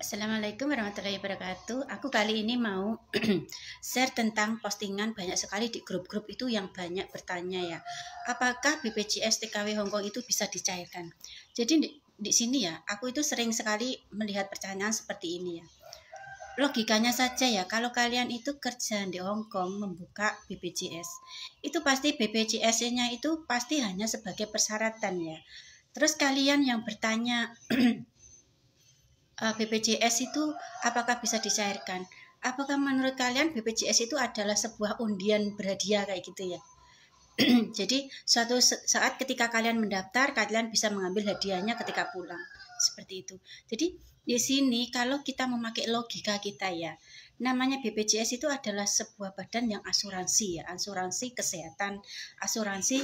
Assalamualaikum warahmatullahi wabarakatuh. Aku kali ini mau share tentang postingan banyak sekali di grup-grup itu yang banyak bertanya ya. Apakah BPJS TKW Hongkong itu bisa dicairkan? Jadi di sini ya, aku itu sering sekali melihat pertanyaan seperti ini ya. Logikanya saja ya, kalau kalian itu kerja di Hongkong membuka BPJS, itu pasti BPJS-nya itu pasti hanya sebagai persyaratan ya. Terus kalian yang bertanya BPJS itu apakah bisa dicairkan? Apakah menurut kalian BPJS itu adalah sebuah undian berhadiah kayak gitu ya? Jadi suatu saat ketika kalian mendaftar, kalian bisa mengambil hadiahnya ketika pulang. Seperti itu. Jadi di sini kalau kita memakai logika kita ya, namanya BPJS itu adalah sebuah badan yang asuransi ya, asuransi kesehatan, asuransi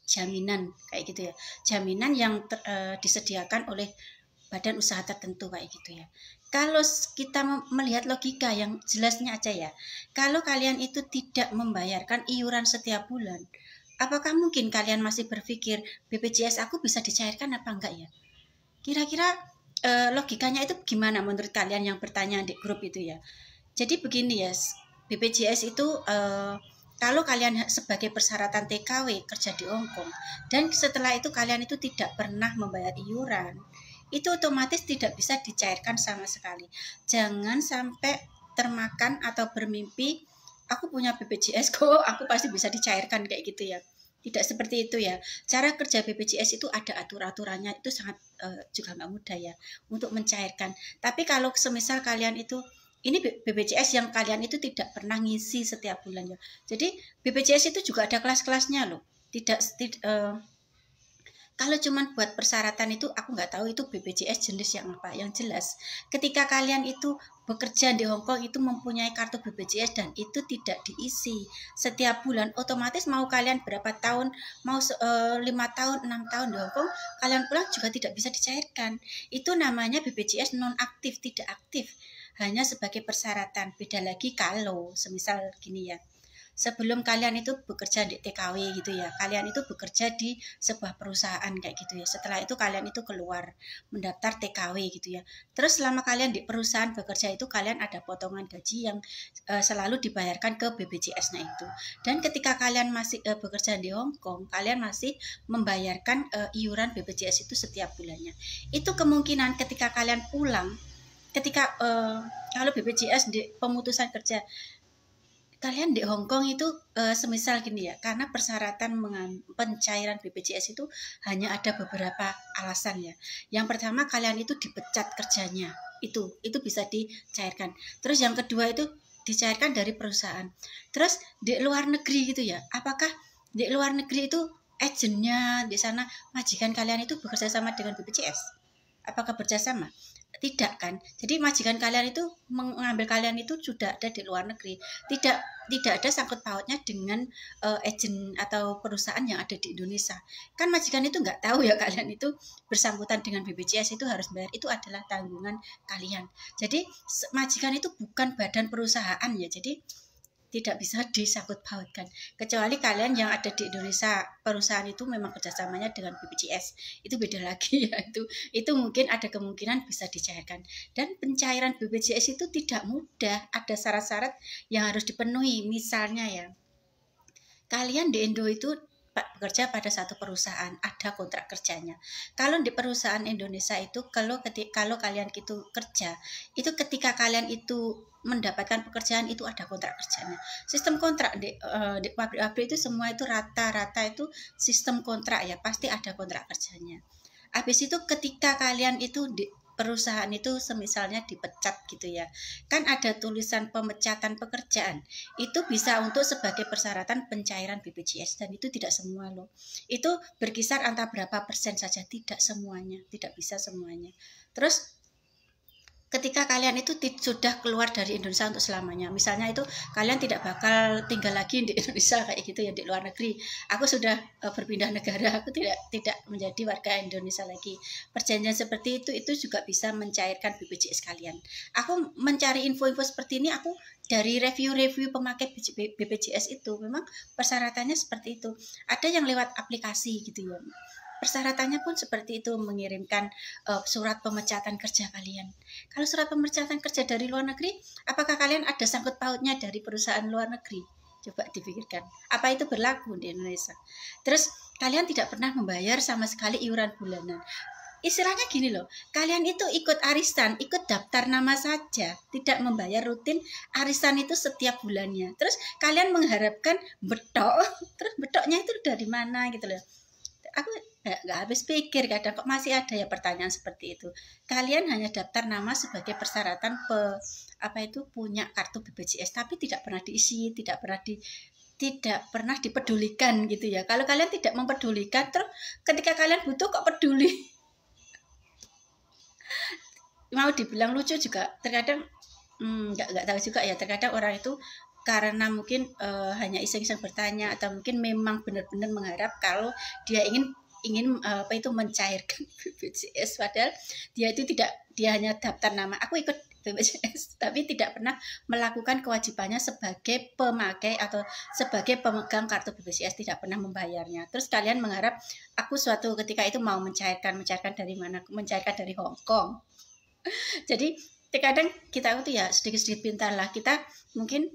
jaminan kayak gitu ya. Jaminan yang disediakan oleh badan usaha tertentu kayak gitu ya. Kalau kita melihat logika yang jelasnya aja ya, kalau kalian itu tidak membayarkan iuran setiap bulan, apakah mungkin kalian masih berpikir BPJS aku bisa dicairkan apa enggak ya? Kira-kira logikanya itu gimana menurut kalian yang bertanya di grup itu ya? Jadi begini ya, BPJS itu kalau kalian sebagai persyaratan TKW kerja di Hongkong dan setelah itu kalian itu tidak pernah membayar iuran, itu otomatis tidak bisa dicairkan sama sekali. Jangan sampai termakan atau bermimpi aku punya BPJS kok, aku pasti bisa dicairkan kayak gitu ya. Tidak seperti itu ya. Cara kerja BPJS itu ada aturannya, itu sangat juga nggak mudah ya untuk mencairkan. Tapi kalau semisal kalian itu ini BPJS yang kalian itu tidak pernah ngisi setiap bulan ya. Jadi BPJS itu juga ada kelas-kelasnya loh. Kalau cuman buat persyaratan itu aku nggak tahu itu BPJS jenis yang apa. Yang jelas ketika kalian itu bekerja di Hongkong itu mempunyai kartu BPJS dan itu tidak diisi setiap bulan, otomatis mau kalian berapa tahun, mau 5 tahun 6 tahun di Hongkong, kalian pulang juga tidak bisa dicairkan. Itu namanya BPJS non aktif, tidak aktif, hanya sebagai persyaratan. Beda lagi kalau semisal gini ya, sebelum kalian itu bekerja di TKW gitu ya, kalian itu bekerja di sebuah perusahaan kayak gitu ya, setelah itu kalian itu keluar mendaftar TKW gitu ya, terus selama kalian di perusahaan bekerja itu kalian ada potongan gaji yang selalu dibayarkan ke BPJS-nya itu, dan ketika kalian masih bekerja di Hongkong, kalian masih membayarkan iuran BPJS itu setiap bulannya. Itu kemungkinan ketika kalian pulang, ketika kalau BPJS di pemutusan kerja kalian di Hongkong itu semisal gini ya, karena persyaratan pencairan BPJS itu hanya ada beberapa alasan ya. Yang pertama kalian itu dipecat kerjanya, itu bisa dicairkan. Terus yang kedua itu dicairkan dari perusahaan. Terus di luar negeri gitu ya, apakah di luar negeri itu agennya di sana majikan kalian itu bekerja sama dengan BPJS? Apakah bekerjasama? Tidak kan? Jadi majikan kalian itu mengambil kalian itu sudah ada di luar negeri, tidak tidak ada sangkut pautnya dengan agen atau perusahaan yang ada di Indonesia. Kan majikan itu nggak tahu ya kalian itu bersangkutan dengan BPJS itu harus bayar, itu adalah tanggungan kalian. Jadi majikan itu bukan badan perusahaan ya, jadi tidak bisa disangkut pautkan, kecuali kalian yang ada di Indonesia, perusahaan itu memang kerjasamanya dengan BPJS, itu beda lagi ya. Itu mungkin ada kemungkinan bisa dicairkan. Dan pencairan BPJS itu tidak mudah, ada syarat-syarat yang harus dipenuhi. Misalnya ya, kalian di Indo itu bekerja pada satu perusahaan, ada kontrak kerjanya. Kalau di perusahaan Indonesia itu kalau kalian itu kerja, itu ketika kalian itu mendapatkan pekerjaan itu ada kontrak kerjanya. Sistem kontrak di pabrik-pabrik itu semua itu rata-rata itu sistem kontrak ya, pasti ada kontrak kerjanya. Habis itu ketika kalian itu di perusahaan itu semisalnya dipecat gitu ya, kan ada tulisan pemecatan pekerjaan, itu bisa untuk sebagai persyaratan pencairan BPJS, dan itu tidak semua loh, itu berkisar antara berapa persen saja, tidak semuanya, tidak bisa semuanya. Terus ketika kalian itu sudah keluar dari Indonesia untuk selamanya, misalnya itu kalian tidak bakal tinggal lagi di Indonesia kayak gitu ya, di luar negeri, aku sudah berpindah negara, aku tidak menjadi warga Indonesia lagi, perjanjian seperti itu juga bisa mencairkan BPJS kalian. Aku mencari info-info seperti ini, aku dari review-review pemakai BPJS itu memang persyaratannya seperti itu, ada yang lewat aplikasi gitu ya, Persyaratannya pun seperti itu, mengirimkan surat pemecatan kerja kalian. Kalau surat pemecatan kerja dari luar negeri, apakah kalian ada sangkut pautnya dari perusahaan luar negeri? Coba dipikirkan. Apa itu berlaku di Indonesia? Terus kalian tidak pernah membayar sama sekali iuran bulanan. Istilahnya gini loh, kalian itu ikut arisan, ikut daftar nama saja, tidak membayar rutin arisan itu setiap bulannya. Terus kalian mengharapkan betok, terus betoknya itu dari mana gitu loh. Aku nggak habis pikir kadang kok masih ada ya pertanyaan seperti itu. Kalian hanya daftar nama sebagai persyaratan punya kartu BPJS, tapi tidak pernah diisi, tidak pernah dipedulikan gitu ya. Kalau kalian tidak mempedulikan, terus ketika kalian butuh kok peduli. Mau dibilang lucu juga terkadang nggak tahu juga ya, terkadang orang itu karena mungkin hanya iseng-iseng bertanya atau mungkin memang benar-benar mengharap kalau dia ingin mencairkan BPJS, padahal dia hanya daftar nama aku ikut BPJS tapi tidak pernah melakukan kewajibannya sebagai pemakai atau sebagai pemegang kartu BPJS, tidak pernah membayarnya. Terus kalian mengharap aku suatu ketika itu mau mencairkan dari mana? Mencairkan dari Hong Kong. Jadi terkadang kita itu ya sedikit-sedikit pintar lah. Kita mungkin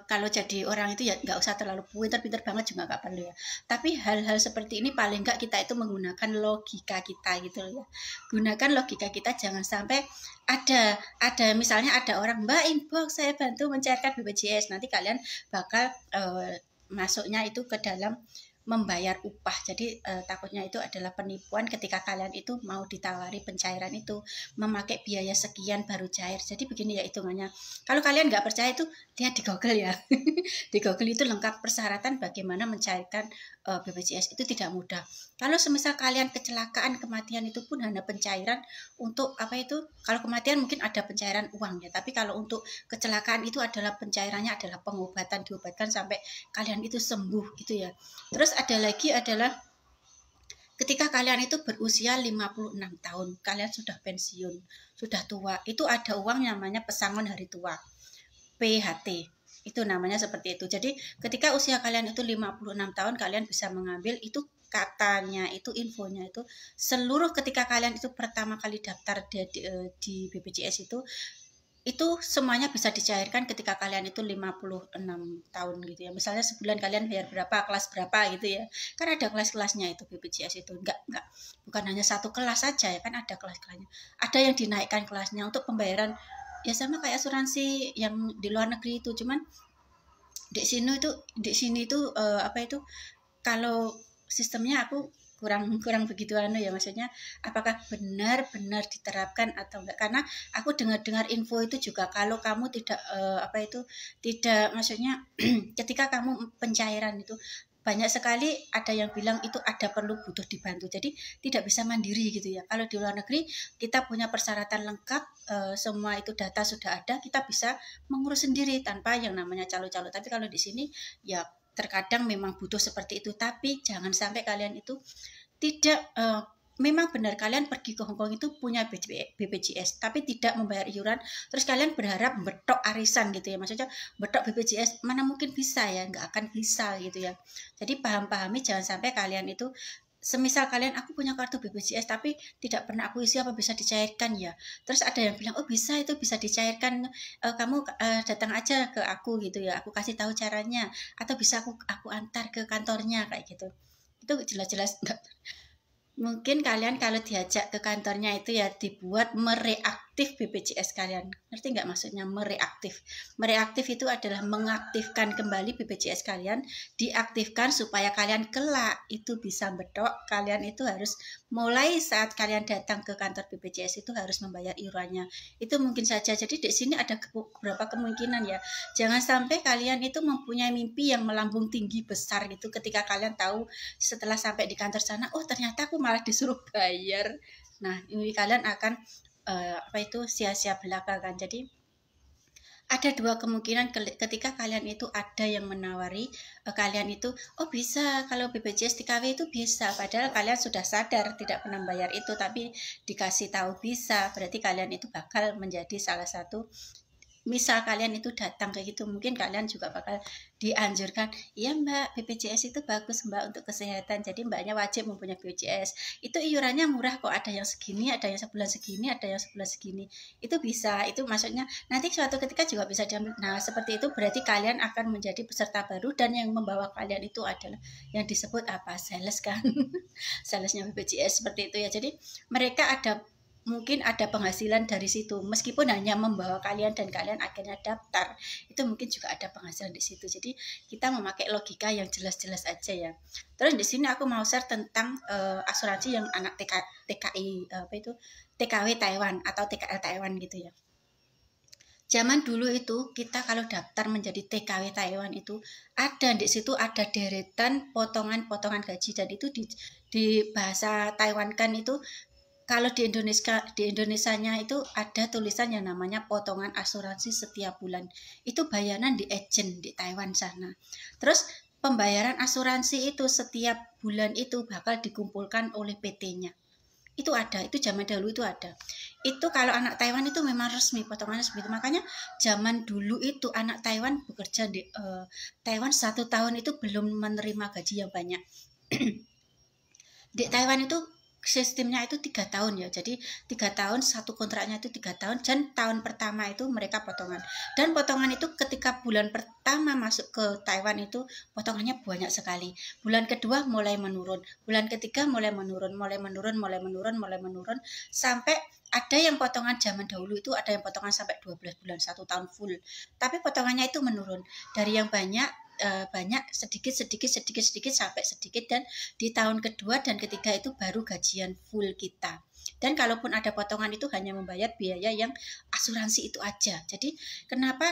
kalau jadi orang itu ya nggak usah terlalu pintar-pintar banget juga nggak perlu ya. Tapi hal-hal seperti ini paling nggak kita itu menggunakan logika kita gitu loh ya. Gunakan logika kita, jangan sampai ada misalnya ada orang, Mbak inbox saya bantu mencairkan BPJS, nanti kalian bakal masuknya itu ke dalam membayar upah. Jadi takutnya itu adalah penipuan ketika kalian itu mau ditawari pencairan itu memakai biaya sekian baru cair. Jadi begini ya hitungannya. Kalau kalian nggak percaya itu lihat di Google ya. Di Google itu lengkap persyaratan bagaimana mencairkan BPJS, itu tidak mudah. Kalau semisal kalian kecelakaan, kematian, itu pun hanya pencairan untuk kalau kematian mungkin ada pencairan uang ya, tapi kalau untuk kecelakaan itu adalah pencairannya adalah pengobatan, diobatkan sampai kalian itu sembuh gitu ya. Terus ada lagi adalah ketika kalian itu berusia 56 tahun, kalian sudah pensiun, sudah tua, itu ada uang namanya pesangon hari tua, PHT. Itu namanya seperti itu. Jadi ketika usia kalian itu 56 tahun, kalian bisa mengambil itu, katanya itu infonya itu seluruh ketika kalian itu pertama kali daftar di BPJS itu semuanya bisa dicairkan ketika kalian itu 56 tahun gitu ya. Misalnya sebulan kalian bayar berapa, kelas berapa gitu ya. Kan ada kelas-kelasnya itu BPJS itu. Bukan hanya satu kelas saja ya, kan ada kelas-kelasnya. Ada yang dinaikkan kelasnya untuk pembayaran ya sama kayak asuransi yang di luar negeri itu, cuman di sini itu kalau sistemnya aku kurang begitu ya, maksudnya apakah benar-benar diterapkan atau enggak, karena aku dengar info itu juga kalau kamu tidak maksudnya ketika kamu pencairan itu banyak sekali ada yang bilang itu butuh dibantu, jadi tidak bisa mandiri gitu ya. Kalau di luar negeri kita punya persyaratan lengkap, semua itu data sudah ada, kita bisa mengurus sendiri tanpa yang namanya calo-calo. Tapi kalau di sini ya terkadang memang butuh seperti itu, tapi jangan sampai kalian itu tidak memang benar kalian pergi ke Hongkong itu punya BPJS tapi tidak membayar iuran, terus kalian berharap betok arisan gitu ya, maksudnya betok BPJS mana mungkin bisa ya, nggak akan bisa gitu ya. Jadi pahami jangan sampai kalian itu semisal kalian aku punya kartu BPJS tapi tidak pernah aku isi, apa bisa dicairkan ya. Terus ada yang bilang oh bisa, itu bisa dicairkan, kamu datang aja ke aku gitu ya, aku kasih tahu caranya, atau bisa aku antar ke kantornya kayak gitu. Itu jelas-jelas enggak. Mungkin kalian kalau diajak ke kantornya itu ya dibuat mereaktif BPJS kalian. Ngerti nggak maksudnya mereaktif? Mereaktif itu adalah mengaktifkan kembali BPJS kalian, diaktifkan supaya kalian kelak itu bisa bedok. Kalian itu harus mulai saat kalian datang ke kantor BPJS itu harus membayar iurannya. Itu mungkin saja. Jadi di sini ada beberapa kemungkinan ya. Jangan sampai kalian itu mempunyai mimpi yang melambung tinggi besar gitu ketika kalian tahu setelah sampai di kantor sana, oh ternyata aku malah disuruh bayar. Nah, ini kalian akan sia-sia belaka kan. Jadi ada dua kemungkinan ketika kalian itu ada yang menawari kalian itu, oh bisa kalau BPJS TKW itu bisa, padahal kalian sudah sadar tidak pernah bayar itu, tapi dikasih tahu bisa, berarti kalian itu bakal menjadi salah satu misal kalian itu datang kayak gitu, mungkin kalian juga bakal dianjurkan, iya Mbak, BPJS itu bagus Mbak untuk kesehatan, jadi Mbaknya wajib mempunyai BPJS. Itu iurannya murah kok, ada yang segini, ada yang sebulan segini, ada yang sebulan segini. Itu bisa, itu maksudnya nanti suatu ketika juga bisa diambil. Nah, seperti itu berarti kalian akan menjadi peserta baru, dan yang membawa kalian itu adalah yang disebut apa? Sales kan. Salesnya BPJS seperti itu ya. Jadi mereka mungkin ada penghasilan dari situ, meskipun hanya membawa kalian dan kalian akhirnya daftar, itu mungkin juga ada penghasilan di situ. Jadi kita memakai logika yang jelas-jelas aja ya. Terus di sini aku mau share tentang asuransi yang anak TKI apa itu TKW Taiwan atau TKL Taiwan gitu ya. Zaman dulu itu kita kalau daftar menjadi TKW Taiwan itu ada di situ ada deretan potongan-potongan gaji, dan itu di bahasa Taiwan kan itu, kalau di Indonesianya itu ada tulisan yang namanya potongan asuransi setiap bulan. Itu bayaran di agent di Taiwan sana. Terus pembayaran asuransi itu setiap bulan itu bakal dikumpulkan oleh PT-nya. Itu ada, itu zaman dahulu itu ada. Itu kalau anak Taiwan itu memang resmi, potongannya seperti itu. Makanya zaman dulu itu anak Taiwan bekerja di Taiwan 1 tahun itu belum menerima gaji yang banyak. Di Taiwan itu sistemnya itu 3 tahun ya, jadi 3 tahun, satu kontraknya itu 3 tahun, dan tahun pertama itu mereka potongan, dan potongan itu ketika bulan pertama masuk ke Taiwan itu potongannya banyak sekali, bulan kedua mulai menurun, bulan ketiga mulai menurun, sampai ada yang potongan zaman dahulu itu ada yang potongan sampai 12 bulan, 1 tahun full, tapi potongannya itu menurun dari yang banyak sedikit sampai sedikit, dan di tahun kedua dan ketiga itu baru gajian full kita. Dan kalaupun ada potongan itu hanya membayar biaya yang asuransi itu aja. Jadi kenapa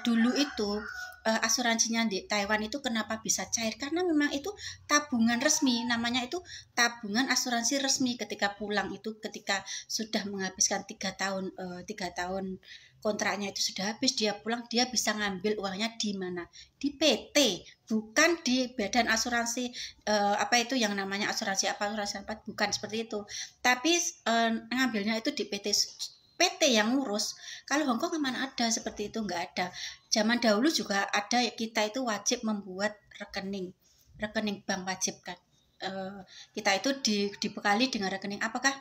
dulu itu asuransinya di Taiwan itu kenapa bisa cair, karena memang itu tabungan resmi, namanya itu tabungan asuransi resmi. Ketika pulang itu, ketika sudah menghabiskan 3 tahun kontraknya itu sudah habis, dia pulang, dia bisa ngambil uangnya di mana? Di PT, bukan di badan asuransi apa itu yang namanya asuransi apa, bukan seperti itu. Tapi ngambilnya itu di PT yang ngurus. Kalau Hongkong mana ada seperti itu, nggak ada. Zaman dahulu juga ada, kita itu wajib membuat rekening bank wajib kan. Kita itu dibekali dengan rekening. Apakah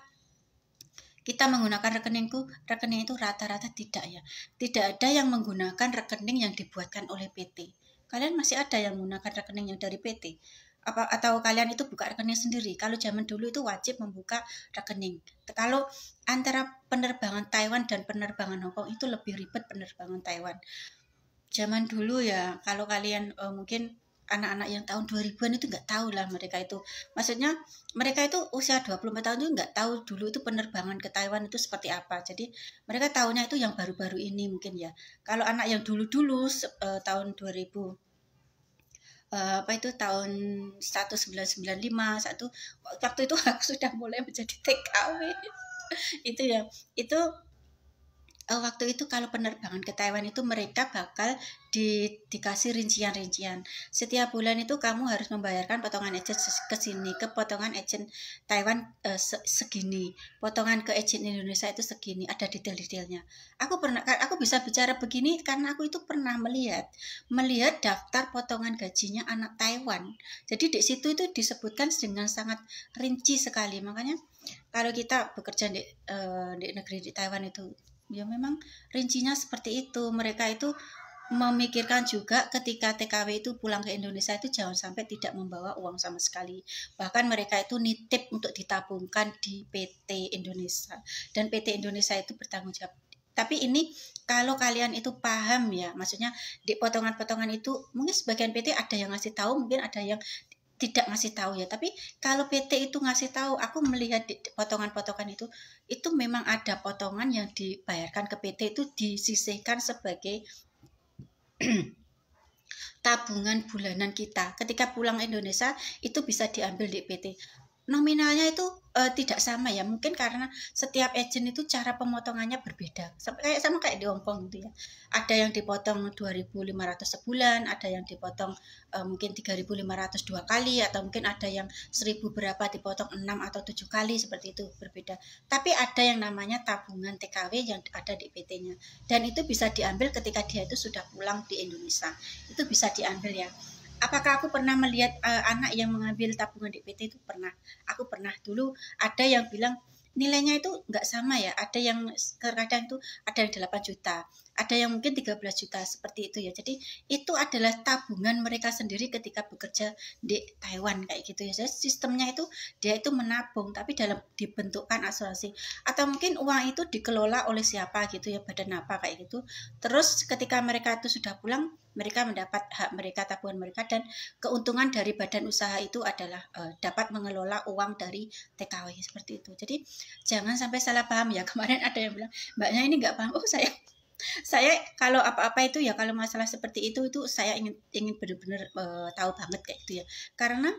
kita menggunakan rekening itu rata-rata tidak ya. Tidak ada yang menggunakan rekening yang dibuatkan oleh PT. Kalian masih ada yang menggunakan rekening yang dari PT? Atau kalian itu buka rekening sendiri? Kalau zaman dulu itu wajib membuka rekening. Kalau antara penerbangan Taiwan dan penerbangan Hongkong itu lebih ribet penerbangan Taiwan. Zaman dulu ya, kalau kalian mungkin anak-anak yang tahun 2000-an itu nggak tahu lah mereka itu. Maksudnya mereka itu usia 24 tahun itu nggak tahu dulu itu penerbangan ke Taiwan itu seperti apa. Jadi mereka tahunya itu yang baru-baru ini mungkin ya. Kalau anak yang dulu-dulu tahun 2000 apa itu tahun 1995 waktu itu aku sudah mulai menjadi TKW. Itu ya, itu waktu itu kalau penerbangan ke Taiwan itu mereka bakal dikasih rincian-rincian. Setiap bulan itu kamu harus membayarkan potongan agent ke sini, ke potongan agent Taiwan segini, potongan ke agent Indonesia itu segini, ada detail-detailnya. Aku bisa bicara begini karena aku itu pernah melihat daftar potongan gajinya anak Taiwan. Jadi di situ itu disebutkan dengan sangat rinci sekali. Makanya kalau kita bekerja di negeri di Taiwan itu ya memang rincinya seperti itu. Mereka itu memikirkan juga ketika TKW itu pulang ke Indonesia itu jangan sampai tidak membawa uang sama sekali. Bahkan mereka itu nitip untuk ditabungkan di PT Indonesia, dan PT Indonesia itu bertanggung jawab. Tapi ini kalau kalian itu paham ya, maksudnya di potongan-potongan itu mungkin sebagian PT ada yang ngasih tahu, mungkin ada yang tidak ngasih tahu ya. Tapi kalau PT itu ngasih tahu, aku melihat di potongan-potongan itu memang ada potongan yang dibayarkan ke PT itu disisihkan sebagai tabungan bulanan kita. Ketika pulang Indonesia itu bisa diambil di PT. nominalnya itu tidak sama ya, mungkin karena setiap agent itu cara pemotongannya berbeda, sama kayak di Hongkong gitu ya. Ada yang dipotong 2.500 sebulan, ada yang dipotong mungkin 3.500 dua kali, atau mungkin ada yang 1.000 berapa dipotong 6 atau 7 kali, seperti itu, berbeda. Tapi ada yang namanya tabungan TKW yang ada di PT-nya, dan itu bisa diambil ketika dia itu sudah pulang di Indonesia, itu bisa diambil ya. Apakah aku pernah melihat anak yang mengambil tabungan di PT itu? Pernah. Aku pernah. Dulu ada yang bilang nilainya itu nggak sama ya. Ada yang kadang itu ada yang 8 juta, ada yang mungkin 13 juta, seperti itu ya. Jadi itu adalah tabungan mereka sendiri ketika bekerja di Taiwan kayak gitu ya. Jadi sistemnya itu dia itu menabung tapi dalam dibentukkan asuransi, atau mungkin uang itu dikelola oleh siapa gitu ya, badan apa kayak gitu. Terus ketika mereka itu sudah pulang, mereka mendapat hak mereka, tabungan mereka, dan keuntungan dari badan usaha itu adalah dapat mengelola uang dari TKW, seperti itu. Jadi jangan sampai salah paham ya. Kemarin ada yang bilang, mbaknya ini nggak paham. Oh, saya kalau apa-apa itu ya, kalau masalah seperti itu saya ingin benar-benar tahu banget kayak gitu ya. Karena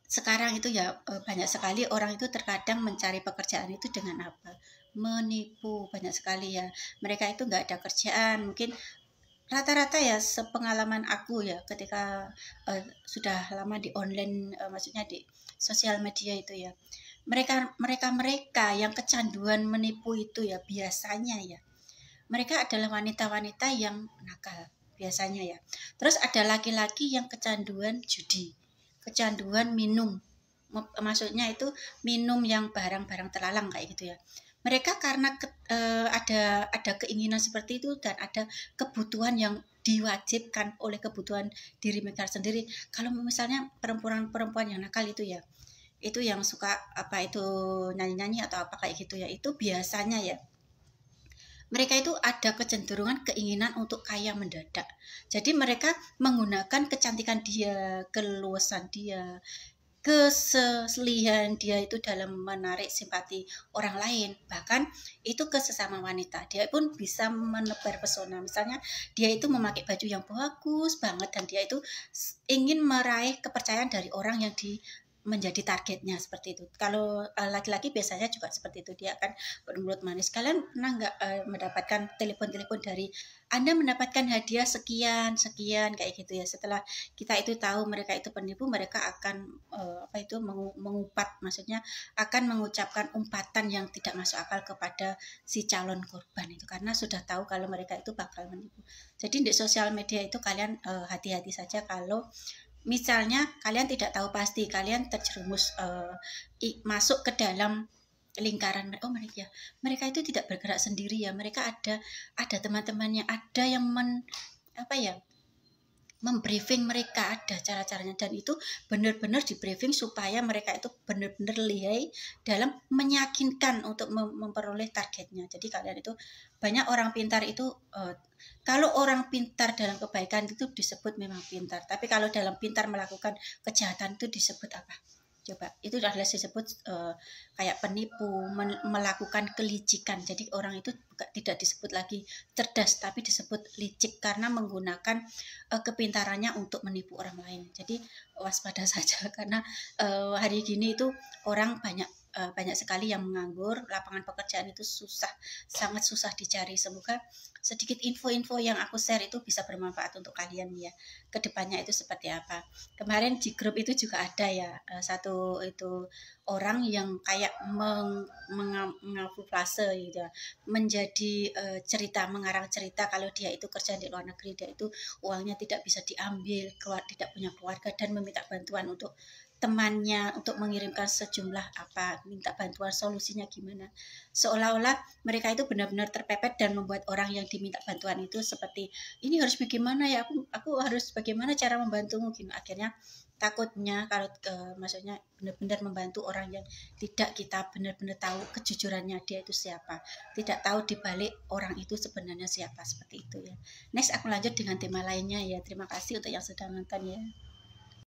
sekarang itu ya banyak sekali orang itu terkadang mencari pekerjaan itu dengan apa? Menipu, banyak sekali ya. Mereka itu nggak ada kerjaan, mungkin rata-rata ya, sepengalaman aku ya, ketika sudah lama di online, maksudnya di sosial media itu ya, mereka yang kecanduan menipu itu ya, biasanya ya mereka adalah wanita-wanita yang nakal biasanya ya. Terus ada laki-laki yang kecanduan judi, kecanduan minum, maksudnya itu minum yang barang-barang terlarang kayak gitu ya. Mereka karena ada keinginan seperti itu, dan ada kebutuhan yang diwajibkan oleh kebutuhan diri mereka sendiri. Kalau misalnya perempuan-perempuan yang nakal itu ya, itu yang suka apa itu, nyanyi-nyanyi atau apa kayak gitu ya, itu biasanya ya mereka itu ada kecenderungan keinginan untuk kaya mendadak. Jadi mereka menggunakan kecantikan dia, keluasan dia, keselihan dia itu dalam menarik simpati orang lain, bahkan itu ke sesama wanita. Dia pun bisa menebar pesona. Misalnya dia itu memakai baju yang bagus banget, dan dia itu ingin meraih kepercayaan dari orang yang menjadi targetnya, seperti itu. Kalau laki-laki biasanya juga seperti itu, dia akan bermulut manis. Kalian pernah nggak mendapatkan telepon-telepon dari Anda mendapatkan hadiah sekian sekian kayak gitu ya? Setelah kita itu tahu mereka itu penipu, mereka akan mengupat, maksudnya akan mengucapkan umpatan yang tidak masuk akal kepada si calon korban itu, karena sudah tahu kalau mereka itu bakal menipu. Jadi di sosial media itu kalian hati-hati saja kalau misalnya kalian tidak tahu pasti, kalian terjerumus masuk ke dalam lingkaran. Oh, mereka itu tidak bergerak sendiri ya, mereka ada teman-temannya, ada yang membriefing mereka, ada cara-caranya, dan itu benar-benar di briefing supaya mereka itu benar-benar lihai dalam meyakinkan untuk memperoleh targetnya. Jadi kalian itu, banyak orang pintar itu kalau orang pintar dalam kebaikan itu disebut memang pintar, tapi kalau dalam pintar melakukan kejahatan itu disebut apa? Coba, itu adalah disebut kayak penipu, melakukan kelicikan. Jadi orang itu tidak disebut lagi cerdas, tapi disebut licik karena menggunakan kepintarannya untuk menipu orang lain. Jadi waspada saja, karena hari gini itu orang banyak sekali yang menganggur, lapangan pekerjaan itu sangat susah dicari. Semoga sedikit info-info yang aku share itu bisa bermanfaat untuk kalian ya, kedepannya itu seperti apa. Kemarin di grup itu juga ada ya, satu itu orang yang kayak mengkamuflase gitu, menjadi mengarang cerita kalau dia itu kerja di luar negeri, dia itu uangnya tidak bisa diambil, tidak punya keluarga, dan meminta bantuan untuk temannya untuk mengirimkan sejumlah minta bantuan, solusinya gimana, seolah-olah mereka itu benar-benar terpepet dan membuat orang yang diminta bantuan itu seperti ini harus bagaimana ya, aku harus bagaimana cara membantumu gitu. Akhirnya takutnya kalau maksudnya benar-benar membantu orang yang tidak kita benar-benar tahu kejujurannya dia itu siapa, tidak tahu dibalik orang itu sebenarnya siapa, seperti itu ya. Next aku lanjut dengan tema lainnya ya. Terima kasih untuk yang sudah nonton ya.